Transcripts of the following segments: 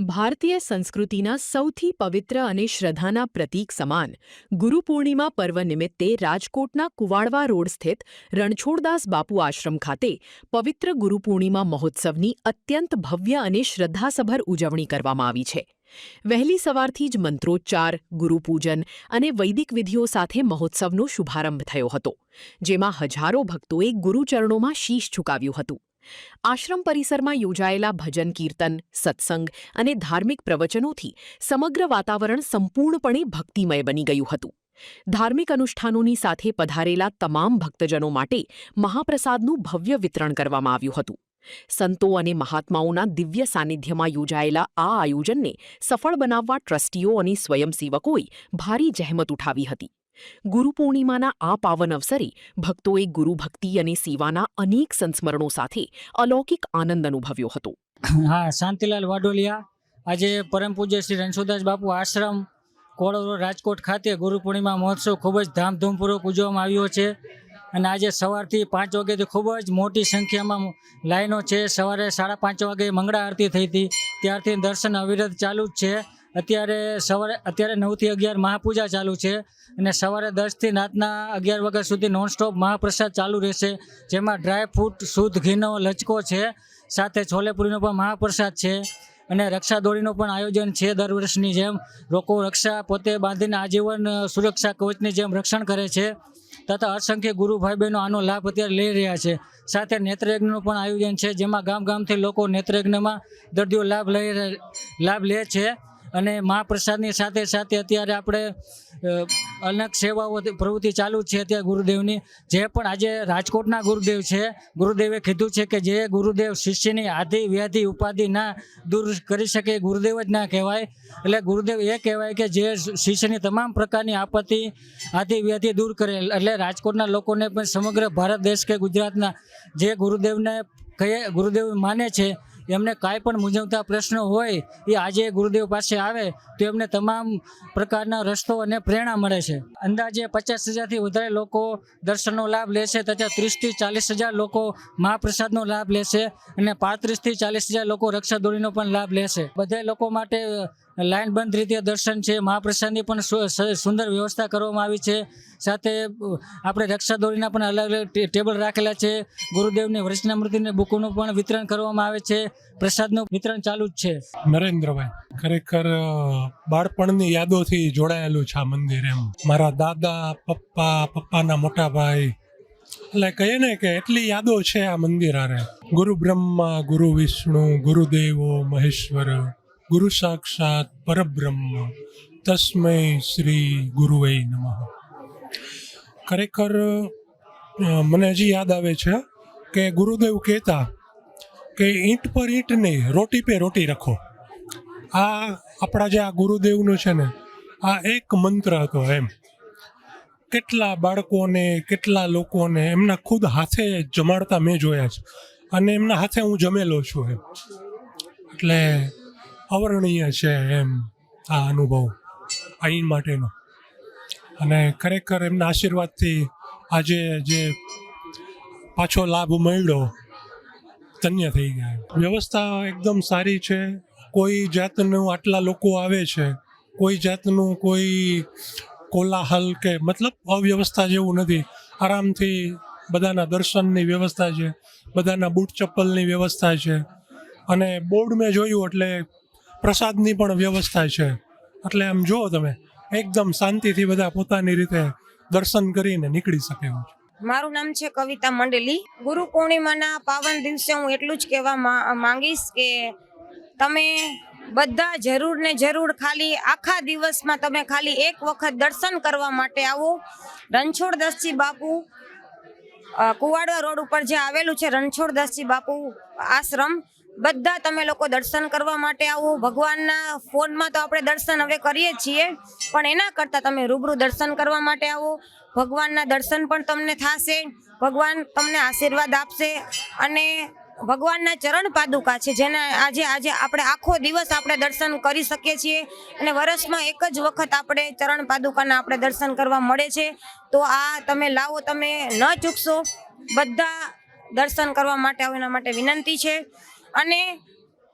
ભારતીય સંસ્કૃતિના સૌથી પવિત્ર અને શ્રદ્ધાના પ્રતીક સમાન ગુરુ પૂર્ણિમા પર્વ નિમિત્તે રાજકોટના કુવાડવા રોડ સ્થિત રણછોડદાસ બાપુ આશ્રમ ખાતે પવિત્ર ગુરુ પૂર્ણિમા મહોત્સવની અત્યંત ભવ્ય અને શ્રદ્ધાસભર ઉજવણી કરવામાં આવી છે. વહેલી સવારથી જ મંત્રોચ્ચાર, ગુરુપૂજન અને વૈદિક વિધિઓ સાથે મહોત્સવનો શુભારંભ થયો હતો, જેમાં હજારો ભક્તોએ ગુરુચરણોમાં શીશ ઝુકાવ્યું હતું. આશ્રમ પરિસરમાં યોજાયેલા ભજન કીર્તન, સત્સંગ અને ધાર્મિક પ્રવચનોથી સમગ્ર વાતાવરણ સંપૂર્ણપણે ભક્તિમય બની ગયું હતું. ધાર્મિક અનુષ્ઠાનોની સાથે પધારેલા તમામ ભક્તજનો માટે મહાપ્રસાદનું ભવ્ય વિતરણ કરવામાં આવ્યું હતું. સંતો અને મહાત્માઓના દિવ્ય સાનિધ્યમાં યોજાયેલા આ આયોજનને સફળ બનાવવા ટ્રસ્ટીઓ અને સ્વયંસેવકોએ ભારી જહેમત ઉઠાવી હતી. ગુરુ પૂર્ણિમાના આ પાવન અવસરે ભક્તોએ ગુરુભક્તિ અને સેવાના અનેક સંસ્મરણો સાથે અલૌકિક આનંદ અનુભવ્યો હતો. હા, શાંતિલાલ વાડોલિયા. આજે પરમ પૂજ્ય શ્રી રણછોડદાસ બાપુ આશ્રમ કોળો રાજકોટ ખાતે ગુરુ પૂર્ણિમા મહોત્સવ ખૂબ જ ધામધૂમપૂર્વક ઉજવવામાં આવ્યો છે. અને આજે સવારથી 5 વાગ્યાથી ખૂબ જ મોટી સંખ્યામાં લાઈનો છે. સવારે 5:30 વાગે મંગળા આરતી થઈ હતી, ત્યારથી દર્શન અવિરત ચાલુ જ છે. અત્યારે 9 થી 11 મહાપૂજા ચાલુ છે અને સવારે 10 થી રાતના 11 વાગ્યા સુધી નોનસ્ટોપ મહાપ્રસાદ ચાલુ રહેશે, જેમાં ડ્રાય ફ્રૂટ, શુદ્ધ ઘીનો લચકો છે, સાથે છોલેપુરીનો પણ મહાપ્રસાદ છે અને રક્ષા દોરીનું પણ આયોજન છે. દર વર્ષની જેમ લોકો રક્ષા પોતે બાંધીને આજીવન સુરક્ષા કવચની જેમ રક્ષણ કરે છે, તથા અસંખ્ય ગુરુ ભાઈ બહેનો આનો લાભ અત્યારે લઈ રહ્યા છે. સાથે નેત્રયજ્ઞનું પણ આયોજન છે, જેમાં ગામથી લોકો નેત્રયજ્ઞમાં દર્દીઓ લાભ લે છે. અને મહાપ્રસાદની સાથે અત્યારે આપણે અનેક સેવાઓ પ્રવૃત્તિ ચાલુ છે અત્યારે ગુરુદેવની. જે પણ આજે રાજકોટના ગુરુદેવ છે, ગુરુદેવે કીધું છે કે જે ગુરુદેવ શિષ્યની આધિ વ્યાધિ ઉપાધિ ના દૂર કરી શકે ગુરુદેવ જ ના કહેવાય. એટલે ગુરુદેવ એ કહેવાય કે જે શિષ્યની તમામ પ્રકારની આપત્તિ આધિ વ્યાધિ દૂર કરે. એટલે રાજકોટના લોકોને પણ સમગ્ર ભારત દેશ કે ગુજરાતના જે ગુરુદેવ માને છે, એમને કાંઈ પણ મૂંઝવતા પ્રશ્નો હોય એ આજે ગુરુદેવ પાસે આવે તો એમને તમામ પ્રકારના રસ્તો અને પ્રેરણા મળે છે. અંદાજે 50,000થી વધારે લોકો દર્શનનો લાભ લેશે, તથા 30,000 થી 40,000 લોકો મહાપ્રસાદનો લાભ લેશે અને 35,000 થી 40,000 લોકો રક્ષા દોરીનો પણ લાભ લેશે. બધા લોકો માટે લાઇનબંધ રીતે દર્શન છે. મહાપ્રસાદની પણ સુંદર વ્યવસ્થા કરવામાં આવી છે. સાથે આપણે રક્ષા દોરીના પણ અલગ અલગ ટેબલ રાખેલા છે. ગુરુદેવની વચનામૃતિની બુકોનું પણ વિતરણ કરવામાં આવે છે. પ્રસાદનું વિતરણ ચાલુ જ છે. નરેન્દ્રભાઈ, ખરેખર બાળપણની યાદોથી જોડાયેલું છે આ મંદિર. એમ મારા દાદા, પપ્પાના મોટા ભાઈ, એટલે કહીએ ને કે એટલી યાદો છે આ મંદિર હારે. ગુરુ બ્રહ્મા, ગુરુ વિષ્ણુ, ગુરુદેવો મહેશ્વર, ગુરુ સાક્ષાત પરબ્રહ્મ, તસ્મૈ શ્રી ગુરુવે નમઃ. ખરેખર મને હજી યાદ આવે છે કે ગુરુદેવ કહેતા કે ઈંટ પર ઈંટ નહીં, રોટી પે રોટી રખો. આ આપણા જે આ ગુરુદેવનું છે ને, આ એક મંત્ર હતો. એમ કેટલા બાળકોને, કેટલા લોકોને એમના ખુદ હાથે જમાડતા મેં જોયા છે અને એમના હાથે હું જમેલો છું. એમ એટલે અવર્ણનીય છે એમ આ અનુભવ અહીં માટેનો. અને ખરેખર એમના આશીર્વાદથી આજે જે પાછો લાભ મળ્યો, ધન્ય થઈ ગયા. વ્યવસ્થા એકદમ સારી છે. કોઈ જાતનું, આટલા લોકો આવે છે, કોઈ જાતનું કોઈ કોલાહલ કે મતલબ અવ્યવસ્થા જેવું નથી. આરામથી બધાના દર્શનની વ્યવસ્થા છે, બધાના બૂટ ચપ્પલની વ્યવસ્થા છે અને બોર્ડ મેં જોયું એટલે પ્રસાદની પણ વ્યવસ્થા છે. એટલે આમ જુઓ તમે, એકદમ શાંતિથી બધા પોતાની રીતે દર્શન કરીને નીકળી શકે એવું છે. મારું નામ છે કવિતા મંડેલી. ગુરુ પૂર્ણિમાના પાવન દિવસે હું એટલું જ કહેવા માંગીશ કે તમે બધા જરૂર ને જરૂર ખાલી આખા દિવસમાં તમે ખાલી એક વખત દર્શન કરવા માટે આવો. રણછોડદાસજી બાપુ કુવાડવા રોડ ઉપર જે આવેલું છે રણછોડદાસજી બાપુ આશ્રમ, બધા તમે લોકો દર્શન કરવા માટે આવો. ભગવાનના ફોનમાં તો આપણે દર્શન હવે કરીએ છીએ, પણ એના કરતાં તમે રૂબરૂ દર્શન કરવા માટે આવો. ભગવાનના દર્શન પણ તમને થશે, ભગવાન તમને આશીર્વાદ આપશે અને ભગવાનના ચરણ પાદુકા છે જેને આજે આપણે આખો દિવસ આપણે દર્શન કરી શકીએ છીએ અને વર્ષમાં એક જ વખત આપણે ચરણ પાદુકાના આપણે દર્શન કરવા મળે છે. તો આ તમે લાવો, તમે ન ચૂકશો. બધા દર્શન કરવા માટે આવો એના માટે વિનંતી છે. અને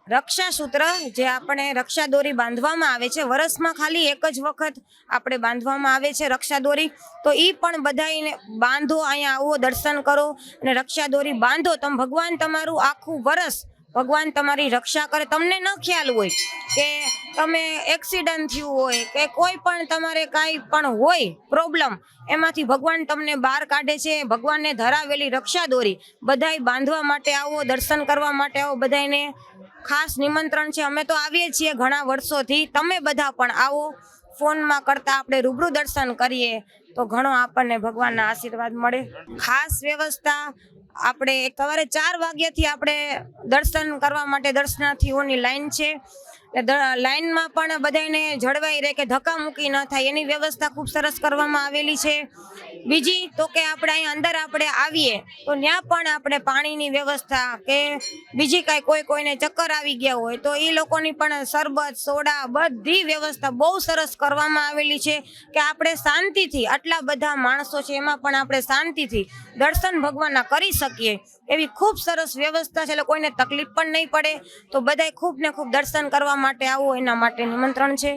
રક્ષાસૂત્ર જે આપણે રક્ષા દોરી બાંધવામાં આવે છે, વર્ષમાં ખાલી એક જ વખત આપણે બાંધવામાં આવે છે રક્ષા દોરી, તો એ પણ બધાને બાંધો, અહીંયા આવો, દર્શન કરો અને રક્ષા દોરી બાંધો. તમે ભગવાન તમારું આખું વરસ ભગવાન તમારી રક્ષા કરે. તમને ન ખ્યાલ હોય કે તમે એક્સિડન્ટ થયું હોય કે કોઈ પણ તમારે કાંઈ પણ હોય પ્રોબ્લેમ, એમાંથી ભગવાન તમને બહાર કાઢે છે. ભગવાનને ધરાવેલી રક્ષા દોરી બધાય બાંધવા માટે આવો, દર્શન કરવા માટે આવો, બધાને ખાસ નિમંત્રણ છે. અમે તો આવીએ છીએ ઘણા વર્ષોથી, તમે બધા પણ આવો. ફોનમાં કરતાં આપણે રૂબરૂ દર્શન કરીએ તો ઘણો આપણને ભગવાનના આશીર્વાદ મળે. ખાસ વ્યવસ્થા આપણે સવારે 4 વાગ્યાથી આપણે દર્શન કરવા માટે દર્શનાર્થીઓની લાઈન છે. લાઈનમાં પણ બધાને જળવાઈ રહે કે ધક્કામુક્કી ન થાય એની વ્યવસ્થા ખૂબ સરસ કરવામાં આવેલી છે. બીજી તો કે આપણે અહીં અંદર આપણે આવીએ તો ત્યાં પણ આપણે પાણીની વ્યવસ્થા કે બીજી કાંઈ કોઈને ચક્કર આવી ગયા હોય તો એ લોકોની પણ શરબત, સોડા બધી વ્યવસ્થા બહુ સરસ કરવામાં આવેલી છે કે આપણે શાંતિથી, આટલા બધા માણસો છે એમાં પણ આપણે શાંતિથી દર્શન ભગવાનના કરી શકીએ એવી ખૂબ સરસ વ્યવસ્થા છે. એટલે કોઈને તકલીફ પણ નહીં પડે. તો બધાય ખૂબ ને ખૂબ દર્શન કરવા માટે આવો એના માટે નિમંત્રણ છે.